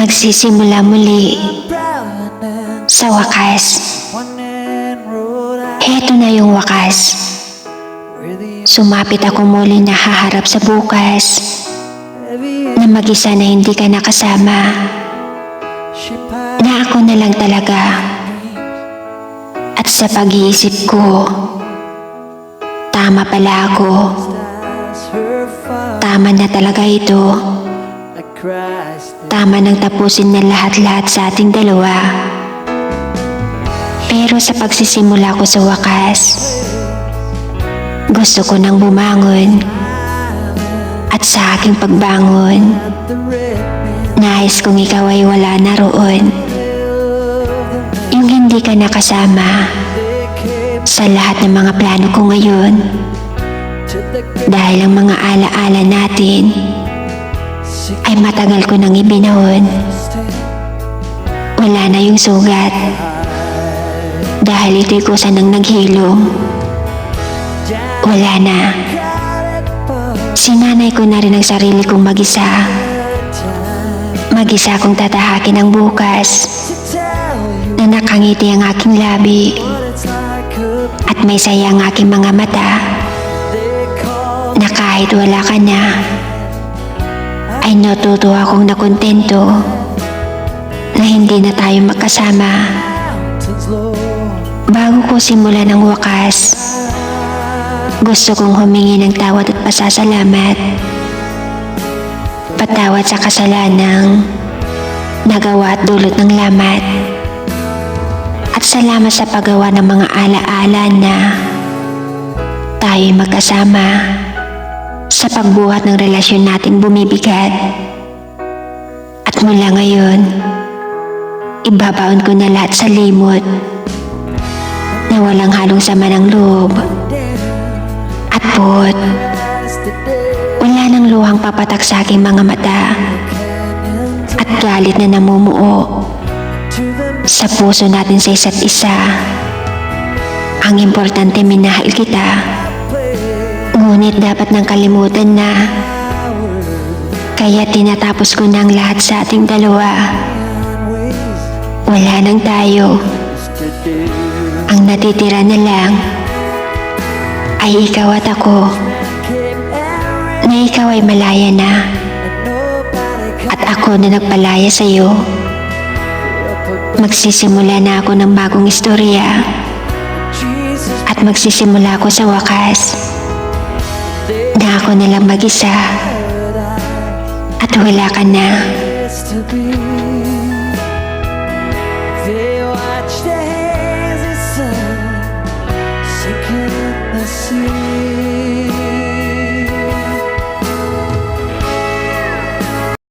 Magsisimula muli sa wakas. Heto na yung wakas. Sumapit ako muli na haharap sa bukas, na mag-isa na hindi ka nakasama, na ako na lang talaga. At sa pag-iisip ko, tama pala ako. Tama na talaga ito. Tama nang tapusin na lahat-lahat sa ating dalawa. Pero sa pagsisimula ko sa wakas, gusto ko nang bumangon. At sa aking pagbangon, nais kong ikaw ay wala na roon. Yung hindi ka nakasama sa lahat ng mga plano ko ngayon. Dahil ang mga alaala natin ay matagal ko nang ibinahon. Wala na yung sugat, dahil ito'y kusa nang naghilom. Wala na. Sinanay ko na rin ang sarili kong mag-isa. Mag-isa kong tatahakin ang bukas, na nakangiti ang aking labi at may saya ang aking mga mata, na kahit wala ka na ay natutuwa akong nakontento na hindi na tayo magkasama. Bago ko simulan ang wakas, gusto kong humingi ng tawad at pasasalamat. Patawad sa kasalanang nagawa at dulot ng lamat. At salamat sa paggawa ng mga alaala na tayo'y magkasama sa pagbuhat ng relasyon natin bumibigat. At mula ngayon, ibabaon ko na lahat sa limot, na walang halong sama ng loob at puot. Wala nang luhang papatak sa aking mga mata at galit na namumuo sa puso natin sa isa't isa. Ang importante, minahal kita. Ngunit dapat nang kalimutan na. Kaya tinatapos ko na ang lahat sa ating dalawa. Wala nang tayo. Ang natitira na lang ay ikaw at ako, na ikaw ay malaya na at ako na nagpalaya sa iyo. Magsisimula na ako ng bagong istorya at magsisimula ako sa wakas, na ako na lang mag-isa at wala ka na.